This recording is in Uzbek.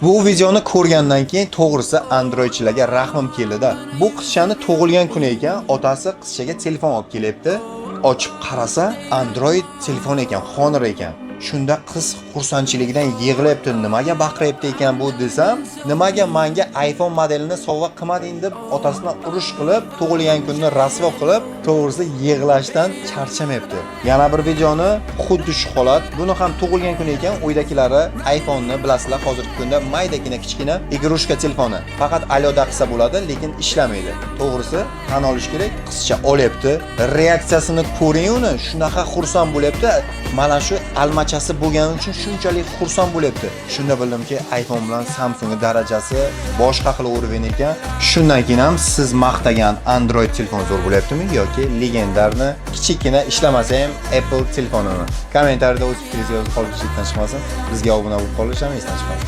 Bu videoni ko'rgandan keyin to'g'risi Androidchilarga rahmim keldi-da. Bu qizchani tug'ilgan kuni ekan, otasi qizchaga telefon olib kelibdi. Ochib qarasa, Android telefon ekan, Honor ekan. Shunda qiz xursandchiligidan yig'layapti. Nimaga baqiryapti ekan bu desam, nimaga menga iPhone modelini sovg'a qilmading deb otasidan urush qilib, tug'ilgan kunni rasvo qilib, to'g'risi yig'lashdan charchamayapti. Yana bir videoni xuddi shu holat. Buni ham tug'ilgan kun ekan, uydagilari iPhone'ni bilasizlar, hozirgi kunda maydagina kichkina igrushka telefoni. Faqat aloda qilsa bo'ladi, lekin ishlamaydi. To'g'risi, tan olish kerak, qizcha olyapti. Reaksiyasini ko'ring uni, shunaqa xursand bo'lyapti. Mana shu almachasi bo'lgani uchun shunchalik xursand bo'lyapti. Shunda bildimki, iPhone bilan Samsungning darajasi boshqa xil o'rin ekan. Shundan keyin ham siz maqtagan Android telefon zo'r bo'lyaptimi yoki legendarni kichikina ishlamasa ham Apple telefonini? Kommentariyada o'z fikringizni yozib qolishdan chiqmasin. Bizga obuna bo'lib qolish ham esdan chiqmasin.